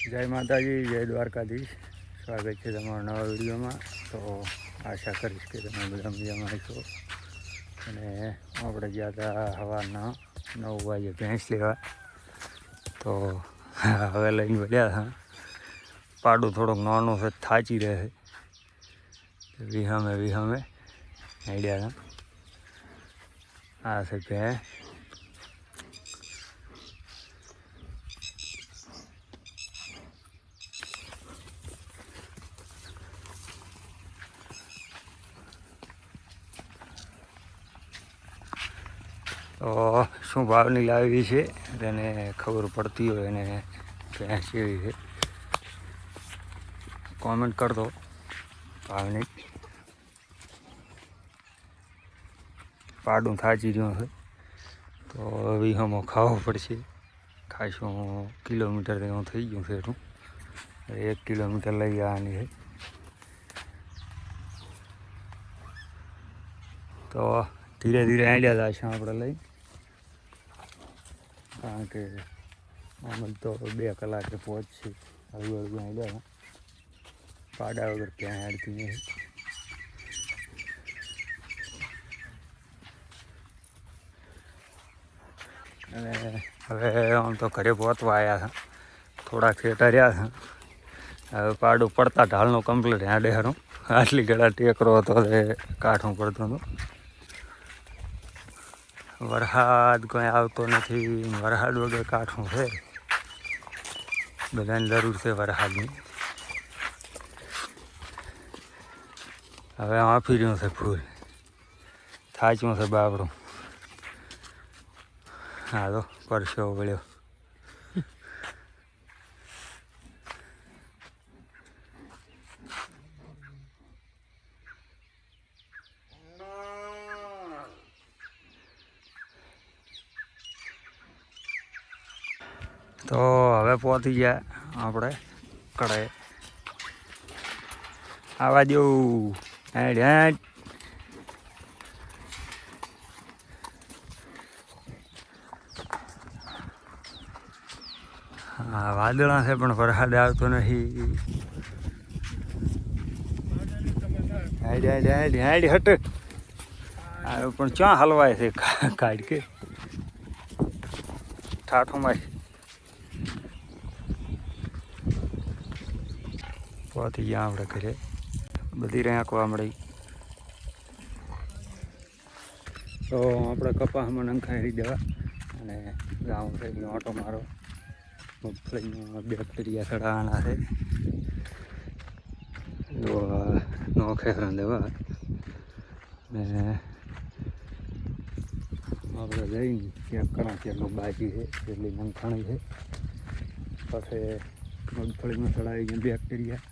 જય માતાજી, જય દ્વારકાધીશ. સ્વાગત છે તમારા નવા વિડીયોમાં. તો આશા કરીશ કે તમે બધા મજામાં છો. અને આપણે ગયા હતા સવારના 9 વાગે ભેંસ લેવા. તો હવે લઈને વળ્યા હતા. પાડું થોડોક નાનો છે, થાચી રહે છે. વિહામે હેડ્યા હતા. આ છે ભેંસ. તો શું ભાવની લાવી છે તેને ખબર પડતી હોય અને ભેંસ કેવી છે કોમેન્ટ કરતો. ભાવની પાડું થાચી રહ્યું છે તો વિહામો ખાવો પડશે. ખાસું કિલોમીટર હું થઈ ગયું છે એટલું. 1 કિલોમીટર લઈ જવાની છે. તો ધીરે ધીરે આડ્યા જશે આપણે લઈ, કારણ કે આમ તો 2 કલાકે પહોંચશે. હળવું હળવું આડ્યા પાડા વગર ક્યાંય હાડતી નથી. અને હવે આમ તો ઘરે પહોંચવા આવ્યા હતા. થોડાક ખેટા રહ્યા હતા. હવે પાડું પડતા ઢાળનું કમ્પ્લીટ હાડે હારું. આટલી ઘડા ટેકરો હતો તે કાઠું પડતું હતું. વરસાદ કોઈ આવતો નથી. વરસાદ વગર કાઠું છે. બધાને જરૂર છે વરસાદની. હવે આફી રહ્યું છે ફૂલ. થાચ્યું છે બાબડું. હા તો પરસો વળ્યો. તો હવે પહોંચી ગયા આપણે કડાએ. આવા જેવું હેડ. હા, વાદળા છે પણ વરસાદ આવતો નથી. હેડ હટ. પણ ક્યાં હલવાય છે કાઢ કે ઠાઠુંમાં. પહોંચી ગયા આપણે ઘરે. બધી રેંકવા મળી. તો આપણે કપાસમાં નંખાઈ દેવા અને ગામ થઈ ઓટો મારો. મગફળીમાં બેક્ટેરિયા ચડાવવાના છે. નો ખેખરા દેવા ને આપણે જઈને ચેક કરા કેટલું બાકી છે, કેટલી નંખાણી છે. પછી મગફળીમાં ચડાવી ગયા બેક્ટેરિયા,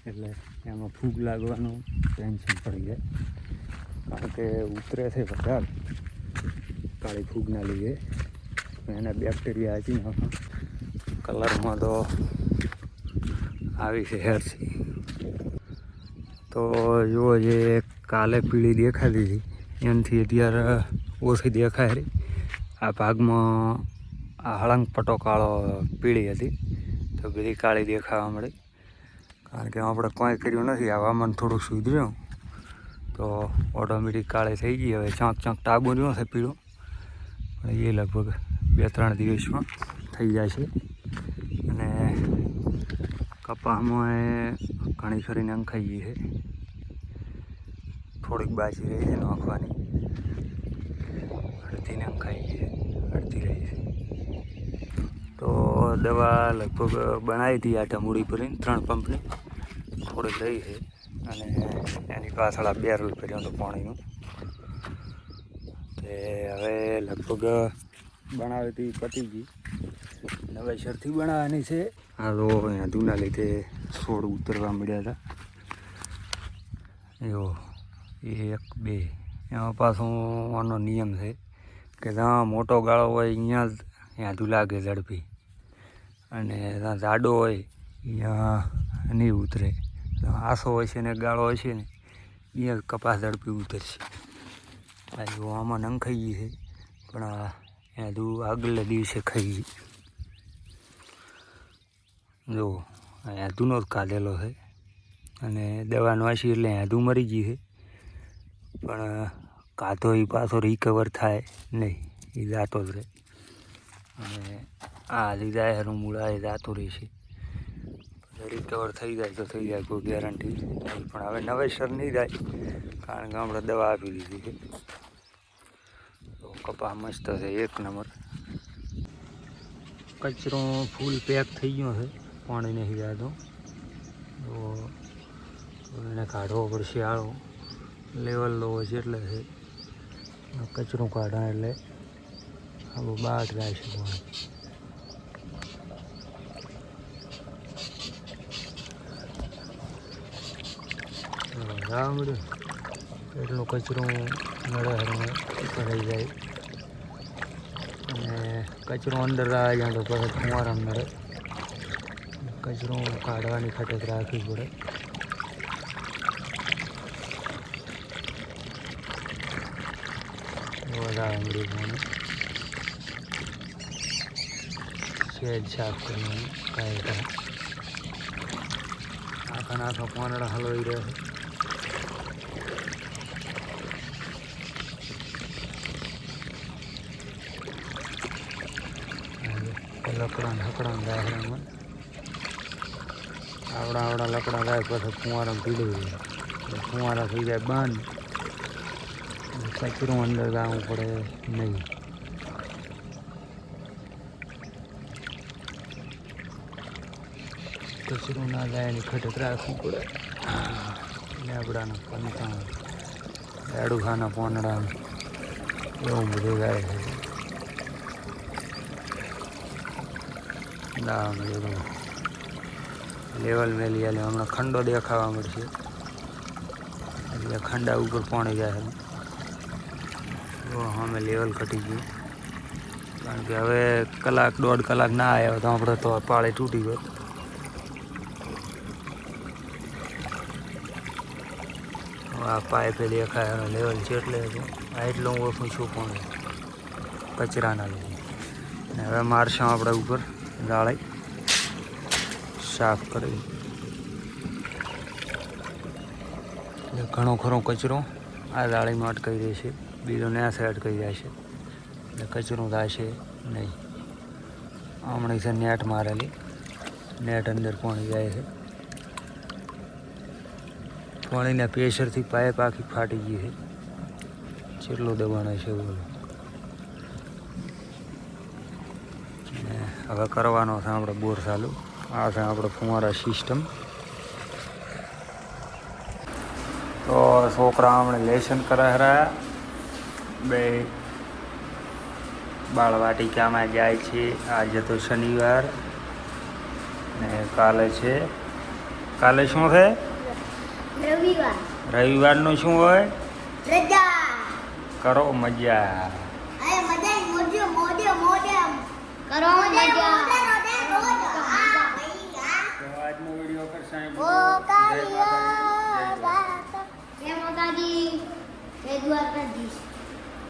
એટલે એમાં ફૂગ લાગવાનું ટેન્શન પડી જાય. કારણ કે ઉતરે છે વધારે કાળી ફૂગના લીધે. એના બેક્ટેરિયા હજી કલરમાં તો આવી છે હેરસી. તો જુઓ, જે કાલે પીળી દેખાતી હતી એનાથી અત્યારે ઓછી દેખાય રહી. આ ભાગમાં આ હળંગ પટો કાળો પીળી હતી તો બધી કાળી દેખાવા મળી. કારણ કે આપણે કોઈ કર્યું નથી. હવામાન થોડુંક સુધર્યું તો ઓટોમેટિક કાળી થઈ ગઈ. હવે ચાંક ટાબુ રહ્યું છે પીળું, પણ એ લગભગ 2-3 દિવસમાં થઈ જાય છે. અને કપાસમાં ઘણી ખરી નંખાઈ ગઈ છે. થોડીક બાજી રહી છે નાખવાની. અડધી નંખાઈ ગઈ છે, અડધી રહી છે. તો દવા લગભગ બનાવી હતી આ ઢમૂડી ભરીને 3 પંપની. થોડીક રહી છે અને એની પાછળ 2 રોલ કર્યું હતું પાણીનું. તે હવે લગભગ બનાવી હતી પતી ગઈ. નવેસરથી બનાવવાની છે. આ તો અહીંયા ધૂના લીધે છોડ ઉતરવા મળ્યા હતા. એવો 1 2 એમાં પાછો આનો નિયમ છે કે જ્યાં મોટો ગાળો હોય અહીંયા જ લાગે ઝડપી, અને જ્યાં જાડો હોય અહીંયા નહીં ઉતરે. આસો હોય છે ને ગાળો હોય છે ને અહીંયા કપાસ ઝડપી ઉતરશે. આમાં નંખાઈ ગઈ છે, પણ આગળના દિવસે ખાઈ ગઈ. જો હેદુનો જ કાઢેલો છે અને દવા નાસી એટલે હેદુ મરી ગઈ છે, પણ કાઢો એ પાછો રિકવર થાય નહીં, એ જાતો જ રહે. અને આ લીધા એનું મૂળા એ જાતું રહેશે. રિકવર થઈ જાય તો થઈ જાય, કોઈ ગેરંટી નહીં, પણ હવે નવેસર નહીં જાય કારણ કે આપણે દવા આપી દીધી છે. તો કપા મસ્ત છે, એક નંબર. કચરો ફૂલ પેક થઈ ગયો છે, પાણી નહીં જાતો, તો એને કાઢવો પડશે. આળો લેવલ લો છે એટલે છે, કચરો કાઢા એટલે આવું બહાર જાય છે પાણી. રામડ્યું એટલો કચરો નળે હરણે ભરાઈ જાય, અને કચરો અંદર આવે જાય તો પછી ફુવારામ નડે. કચરો કાઢવાની ખટક રાખવી પડે. રામડ્યું પાણી સેજ સાફ કરવાનું, કાંઈ કાંઈ આખા પાંદડા હલવાઈ રહે છે. લકડા હકડા દાખલામાં આવડા લકડા થાય પછી ફુવારા પીડવી જાય, ફુવારા થઈ જાય બંધ, કચરો અંદર જવું પડે નહીં. કચરો ના જાય એની ખટક રાખવી પડે. લેબડાના પંતા એડુખાના પોનડા એવું બધું જાય છે. લેવલ મેલી આલે હમણાં ખંડો દેખાવા મળશે, એટલે ખંડા ઉપર પાણી જાય. તો અમે લેવલ ઘટી ગયું, કારણ કે હવે કલાક દોઢ કલાક ના આવ્યો તો આપણે તો પાળી તૂટી ગયો. આ પાઇપે દેખાય લેવલ છે એટલે આ એટલું ઓછું છું પાણી કચરાના લીધે. અને હવે મારશું આપણે ઉપર જાળી સાફ કરી. ઘણો ખરો કચરો આ જાળીમાં અટકાઈ રહેશે, બીજો ન્યા સાઈડ અટકાઈ જાય છે, એટલે કચરો થશે નહીં. હમણાં છે નેટ મારેલી, નેટ અંદર પાણી જાય છે. પાણીના પ્રેશરથી પાઇપ આખી ફાટી ગઈ છે, જેટલો દબાણ છે બોલો. હવે કરવાનો છે આપણે બોર ચાલુ. આ છે આપણે ફુવારા સિસ્ટમ. તો છોકરા હમણે લેસન કરે રહ્યા, બે બાળવાટિકામાં જાય છે. આજે તો શનિવાર ને કાલે છે, કાલે શું છે? રવિવારનું શું હોય? રજા. કરો મજા. આજનો વિડીયો કરશે જય માતાજી, જય દ્વારકાધીશ.